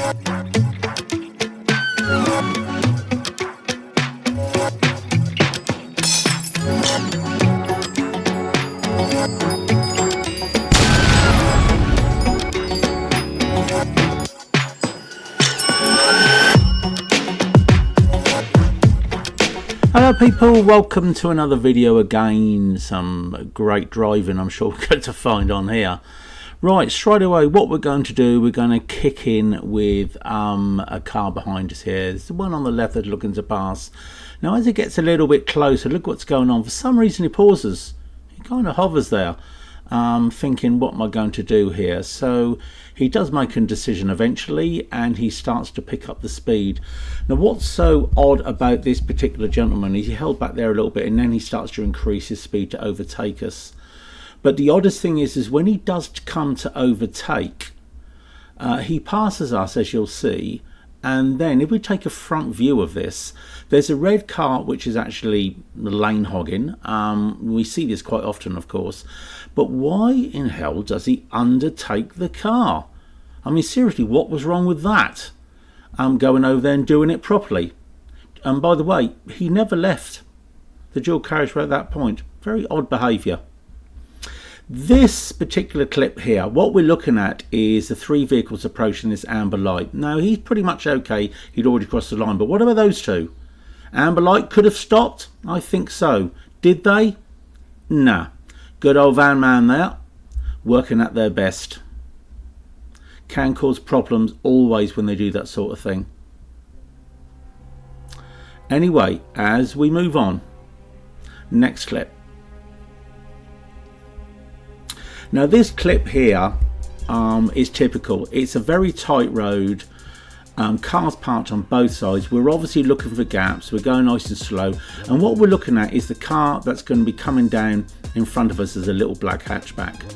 Hello people, welcome to another video again. Some great driving I'm sure we're going to find on here. Right, straight away what we're going to do, we're going to kick in with a car behind us here. There's the one on the left that's looking to pass. Now as it gets a little bit closer, look what's going on. For some reason he pauses. He kind of hovers there, thinking what am I going to do here. So he does make a decision eventually and he starts to pick up the speed. Now what's so odd about this particular gentleman is he held back there a little bit and then he starts to increase his speed to overtake us. But the oddest thing is when he does come to overtake, he passes us, as you'll see, and then if we take a front view of this, there's a red car which is actually lane hogging. We see this quite often, of course, but why in hell does he undertake the car? I mean, seriously, what was wrong with that? Going over there and doing it properly. And by the way, he never left the dual carriageway at that point. Very odd behaviour. This particular clip here, what we're looking at is the three vehicles approaching this amber light. Now he's pretty much okay, he'd already crossed the line, but what about those two? Amber light could have stopped? I think so. Did they? Nah. Good old van man there, working at their best. Can cause problems always when they do that sort of thing. Anyway, as we move on, next clip. Now this clip here is typical. It's a very tight road, cars parked on both sides. We're obviously looking for gaps, we're going nice and slow, and what we're looking at is the car that's going to be coming down in front of us as a little black hatchback.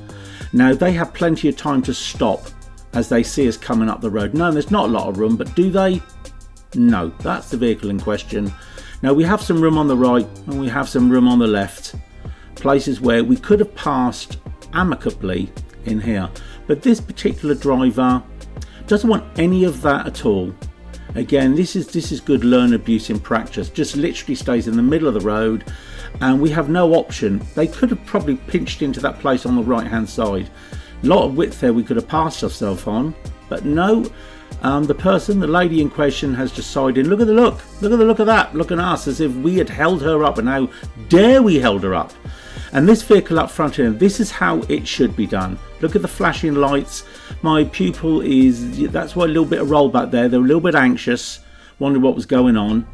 Now they have plenty of time to stop as they see us coming up the road. No, there's not a lot of room, but do they? No, that's the vehicle in question. Now we have some room on the right and we have some room on the left, places where we could have passed amicably in here, but this particular driver doesn't want any of that at all. Again, this is good learn abuse in practice. Just literally stays in the middle of the road and we have no option. They could have probably pinched into that place on the right hand side. A lot of width there we could have passed ourselves on, but no, the lady in question has decided, look at the look of that, looking at us as if we had held her up, and how dare we held her up. And this vehicle up front here, this is how it should be done. Look at the flashing lights. My pupil that's why a little bit of roll back there. They're a little bit anxious, wondering what was going on,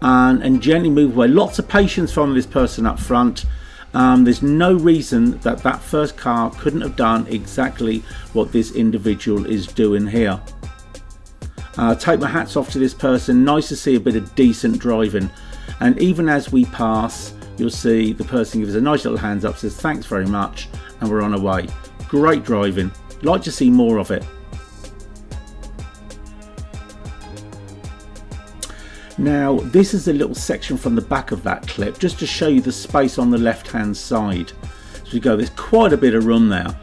and gently move away. Lots of patience from this person up front. There's no reason that first car couldn't have done exactly what this individual is doing here. Take my hats off to this person. Nice to see a bit of decent driving. And even as we pass, you'll see the person gives us a nice little hands up, says thanks very much, and we're on our way. Great driving. Like to see more of it. Now this is a little section from the back of that clip just to show you the space on the left hand side. So we go, there's quite a bit of room there.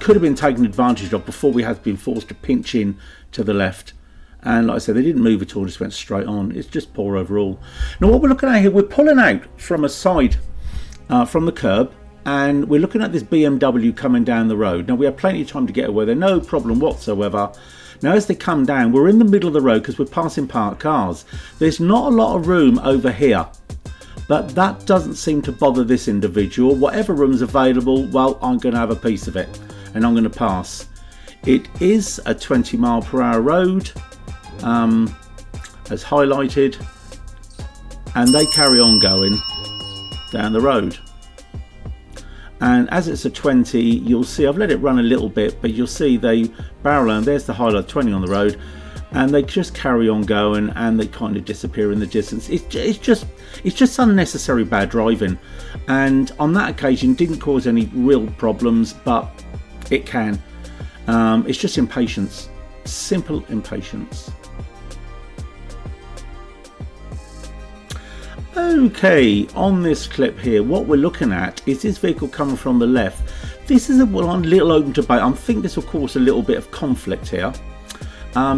Could have been taken advantage of before we had been forced to pinch in to the left. And like I said, they didn't move at all, just went straight on. It's just poor overall. Now what we're looking at here, we're pulling out from a side, from the curb, and we're looking at this BMW coming down the road. Now we have plenty of time to get away there, no problem whatsoever. Now as they come down, we're in the middle of the road because we're passing parked cars. There's not a lot of room over here, but that doesn't seem to bother this individual. Whatever room's available, well, I'm going to have a piece of it and I'm going to pass. It is a 20 mile per hour road, as highlighted, and they carry on going down the road. And as it's a 20, you'll see I've let it run a little bit, but you'll see they barrel on. There's the highlight 20 on the road, and they just carry on going and they kind of disappear in the distance. It's just unnecessary bad driving, and on that occasion didn't cause any real problems, but it can. It's just impatience, simple impatience. Okay, on this clip here, what we're looking at is this vehicle coming from the left. This is a little open debate. I think this will cause a little bit of conflict here.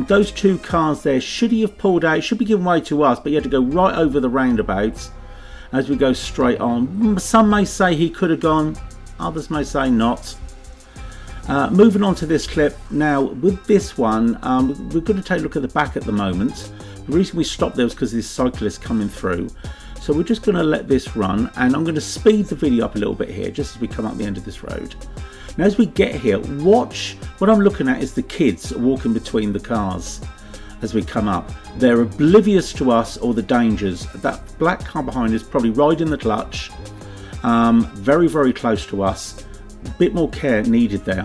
Those two cars there, should he have pulled out, should be given way to us, but he had to go right over the roundabouts as we go straight on. Some may say he could have gone, others may say not. Moving on to this clip now, with this one, we're going to take a look at the back at the moment. The reason we stopped there was because this cyclist coming through. So we're just going to let this run, and I'm going to speed the video up a little bit here just as we come up the end of this road. Now as we get here, watch, what I'm looking at is the kids walking between the cars as we come up. They're oblivious to us or the dangers. That black car behind us probably riding the clutch, very, very close to us. A bit more care needed there.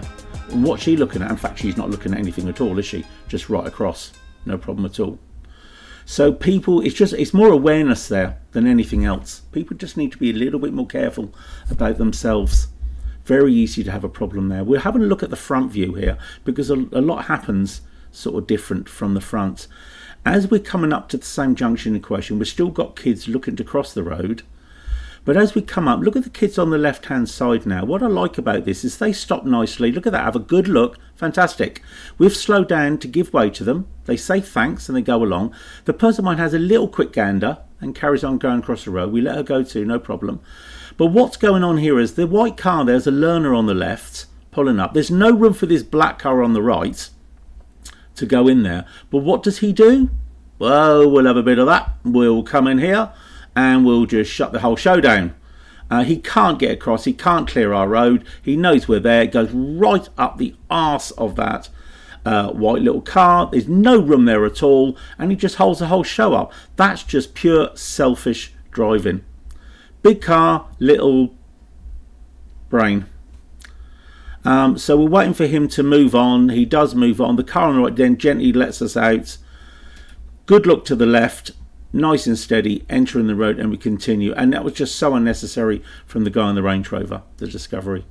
What's she looking at? In fact, she's not looking at anything at all, is she? Just right across, no problem at all. So people, it's more awareness there than anything else. People just need to be a little bit more careful about themselves. Very easy to have a problem there. We're having a look at the front view here because a lot happens sort of different from the front. As we're coming up to the same junction in question, we've still got kids looking to cross the road. But as we come up, look at the kids on the left hand side now. What I like about this is they stop nicely. Look at that, have a good look. Fantastic. We've slowed down to give way to them. They say thanks and they go along. The person behind has a little quick gander and carries on going across the road. We let her go too, no problem. But what's going on here is the white car, there's a learner on the left pulling up. There's no room for this black car on the right to go in there. But what does he do? Well, we'll have a bit of that. We'll come in here and we'll just shut the whole show down. He can't get across, he can't clear our road, he knows we're there, it goes right up the arse of that white little car, there's no room there at all, and he just holds the whole show up. That's just pure selfish driving. Big car, little brain. So we're waiting for him to move on. He does move on, the car on the right then gently lets us out. Good look to the left, nice and steady, entering the road, and we continue. And that was just so unnecessary from the guy on the Range Rover, the Discovery.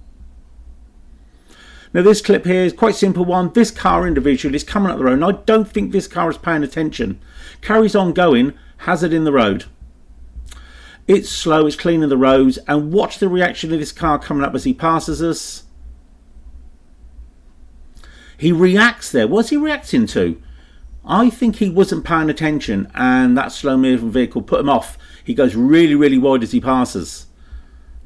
Now this clip here is quite simple one. This car individual is coming up the road, and I don't think this car is paying attention. Carries on going, hazard in the road. It's slow, it's cleaning the roads, and watch the reaction of this car coming up as he passes us. He reacts there. What's he reacting to? I think he wasn't paying attention, and that slow moving vehicle put him off. He goes really, really wide as he passes.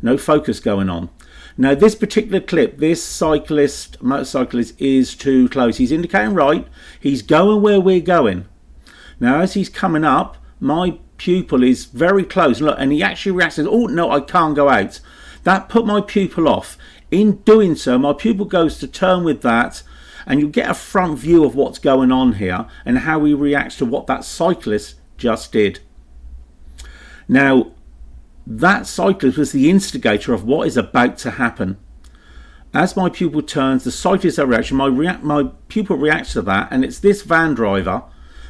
No focus going on. Now this particular clip, this motorcyclist is too close. He's indicating right. He's going where we're going. Now as he's coming up, my pupil is very close. Look, and he actually reacts and says, oh no, I can't go out. That put my pupil off. In doing so, my pupil goes to turn with that, and you get a front view of what's going on here and how he reacts to what that cyclist just did. Now, that cyclist was the instigator of what is about to happen. As my pupil turns, the cyclist has a reaction, my pupil reacts to that, and it's this van driver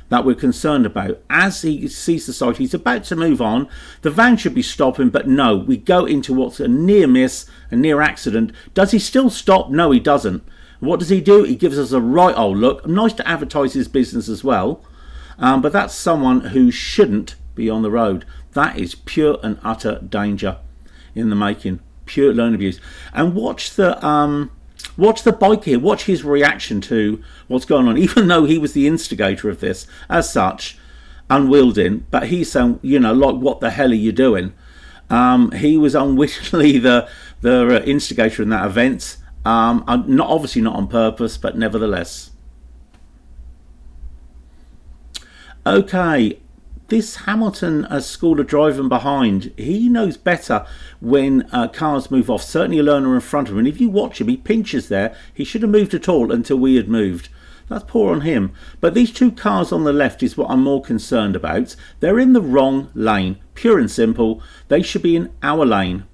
that we're concerned about. As he sees the cyclist, he's about to move on. The van should be stopping, but no, we go into what's a near miss, a near accident. Does he still stop? No, he doesn't. What does he do? He gives us a right old look. Nice to advertise his business as well. But that's someone who shouldn't be on the road. That is pure and utter danger in the making. Pure learning abuse. And watch the bike here. Watch his reaction to what's going on. Even though he was the instigator of this, as such, unwielding. But he's saying, you know, like, what the hell are you doing? He was unwittingly the instigator in that event. Obviously not on purpose, but nevertheless. Okay, this Hamilton school of driving behind, he knows better when cars move off. Certainly a learner in front of him, and if you watch him, he pinches there. He should have moved at all until we had moved. That's poor on him. But these two cars on the left is what I'm more concerned about. They're in the wrong lane, pure and simple. They should be in our lane.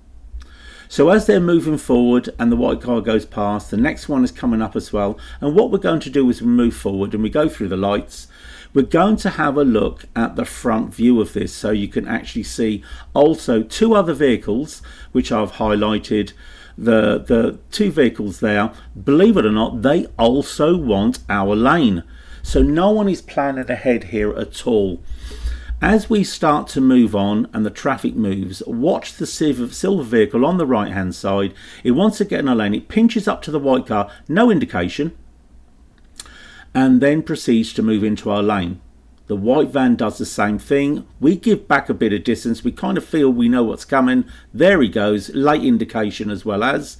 So as they're moving forward and the white car goes past, the next one is coming up as well. And what we're going to do is we move forward and we go through the lights. We're going to have a look at the front view of this so you can actually see also two other vehicles which I've highlighted. The two vehicles there, believe it or not, they also want our lane. So no one is planning ahead here at all. As we start to move on and the traffic moves, watch the silver vehicle on the right hand side. It wants to get in a lane, it pinches up to the white car, no indication. and then proceeds to move into our lane. The white van does the same thing. We give back a bit of distance. We kind of feel we know what's coming. There he goes, late indication as well as.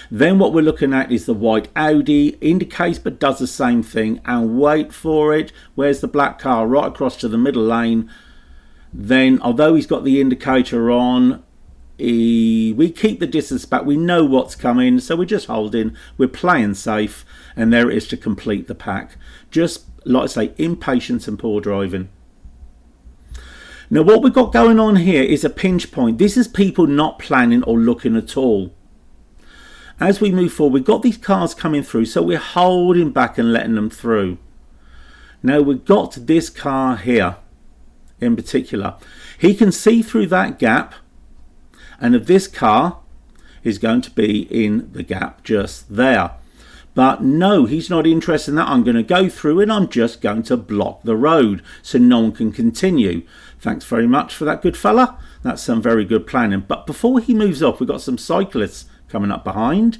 Then what we're looking at is the white Audi, indicates but does the same thing, and wait for it. Where's the black car? Right across to the middle lane. Then, although he's got the indicator on, we keep the distance back. We know what's coming, so we're just holding. We're playing safe, and there it is to complete the pack. Just, like I say, impatience and poor driving. Now, what we've got going on here is a pinch point. This is people not planning or looking at all. As we move forward, we've got these cars coming through, so we're holding back and letting them through. Now, we've got this car here in particular. He can see through that gap, and if this car is going to be in the gap just there. But no, he's not interested in that. I'm going to go through and I'm just going to block the road so no one can continue. Thanks very much for that, good fella. That's some very good planning. But before he moves off, we've got some cyclists coming up behind.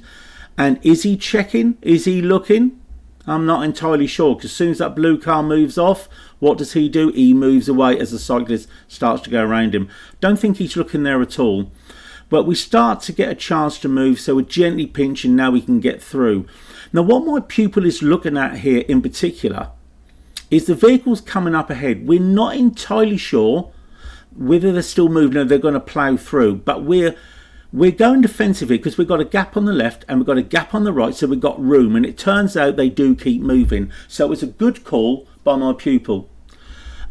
And is he checking? Is he looking? I'm not entirely sure, because as soon as that blue car moves off, what does he do? He moves away as the cyclist starts to go around him. Don't think he's looking there at all. But we start to get a chance to move, so we're gently pinching. Now we can get through. Now, what my pupil is looking at here in particular is the vehicles coming up ahead. We're not entirely sure whether they're still moving or they're going to plough through, but we're going defensively because we've got a gap on the left and we've got a gap on the right, so we've got room, and it turns out they do keep moving. So it's a good call by my pupil.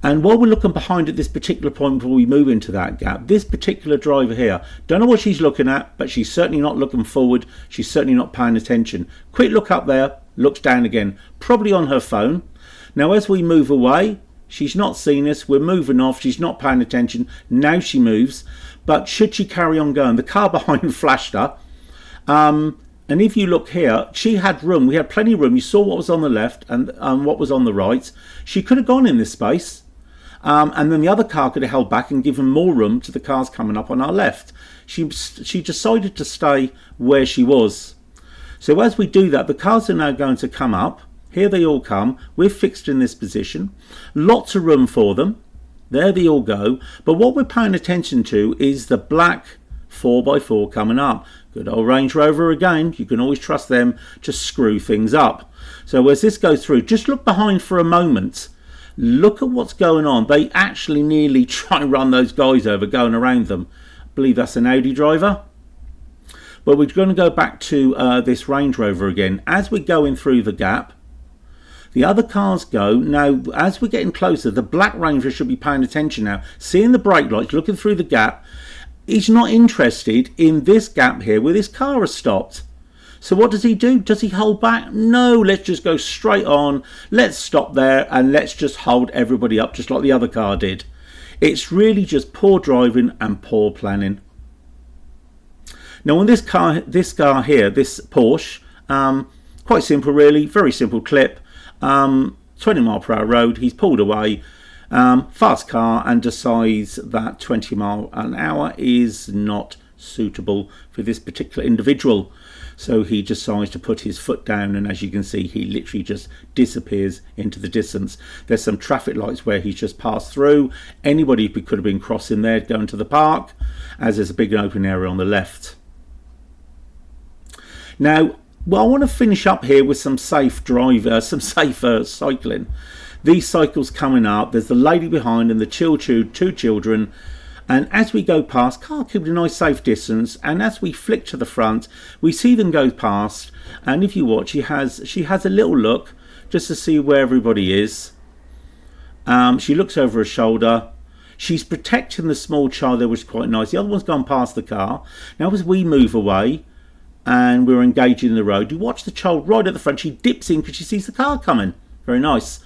And while we're looking behind at this particular point before we move into that gap, this particular driver here, don't know what she's looking at, but she's certainly not looking forward. She's certainly not paying attention. Quick look up there, looks down again, probably on her phone. Now as we move away, she's not seen us, we're moving off, she's not paying attention. Now she moves, but should she carry on going? The car behind flashed her. And if you look here, she had room, we had plenty of room. You saw what was on the left and what was on the right. She could have gone in this space. And then the other car could have held back and given more room to the cars coming up on our left. She decided to stay where she was. So as we do that, the cars are now going to come up. Here they all come. We're fixed in this position. Lots of room for them. There they all go. But what we're paying attention to is the black 4x4 coming up. Good old Range Rover again. You can always trust them to screw things up. So as this goes through, just look behind for a moment. Look at what's going on. They actually nearly try and run those guys over going around them. I believe that's an Audi driver. But we're going to go back to this Range Rover again. As we're going through the gap, the other cars go. Now, as we're getting closer, the black Ranger should be paying attention now. Seeing the brake lights, looking through the gap. He's not interested in this gap here where this car has stopped. So what does he do? Does he hold back? No, let's just go straight on. Let's stop there and let's just hold everybody up just like the other car did. It's really just poor driving and poor planning. Now on this car here, this Porsche, quite simple really, very simple clip, 20 mile per hour road, he's pulled away, fast car, and decides that 20 mile an hour is not suitable for this particular individual. So he decides to put his foot down, and as you can see, he literally just disappears into the distance. There's some traffic lights where he's just passed through. Anybody who could have been crossing there going to the park, as there's a big open area on the left. Now, well, I want to finish up here with some safe cycling. These cycles coming up, there's the lady behind and the two children. And as we go past, car keeping a nice safe distance, and as we flick to the front, we see them go past, and if you watch, she has a little look just to see where everybody is. She looks over her shoulder. She's protecting the small child there, which is quite nice. The other one's gone past the car. Now as we move away and we're engaging the road, you watch the child right at the front. She dips in because she sees the car coming. Very nice.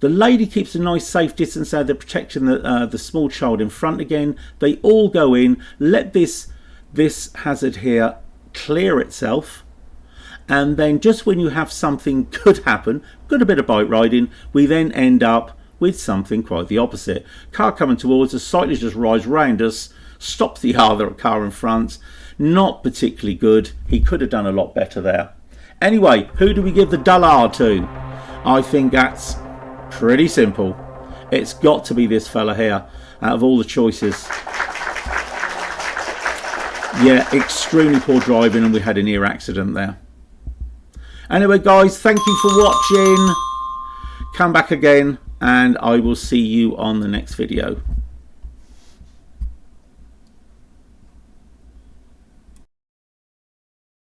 The lady keeps a nice safe distance there. They're protecting the small child in front again. They all go in. Let this hazard here clear itself. And then just when you have something good happen, good a bit of bike riding, we then end up with something quite the opposite. Car coming towards us, cyclist just rides round us, stops the other car in front. Not particularly good. He could have done a lot better there. Anyway, who do we give the dull R to? I think that's pretty simple. It's got to be this fella here out of all the choices. Yeah, extremely poor driving, and we had a near accident there. Anyway guys, thank you for watching. Come back again and I will see you on the next video.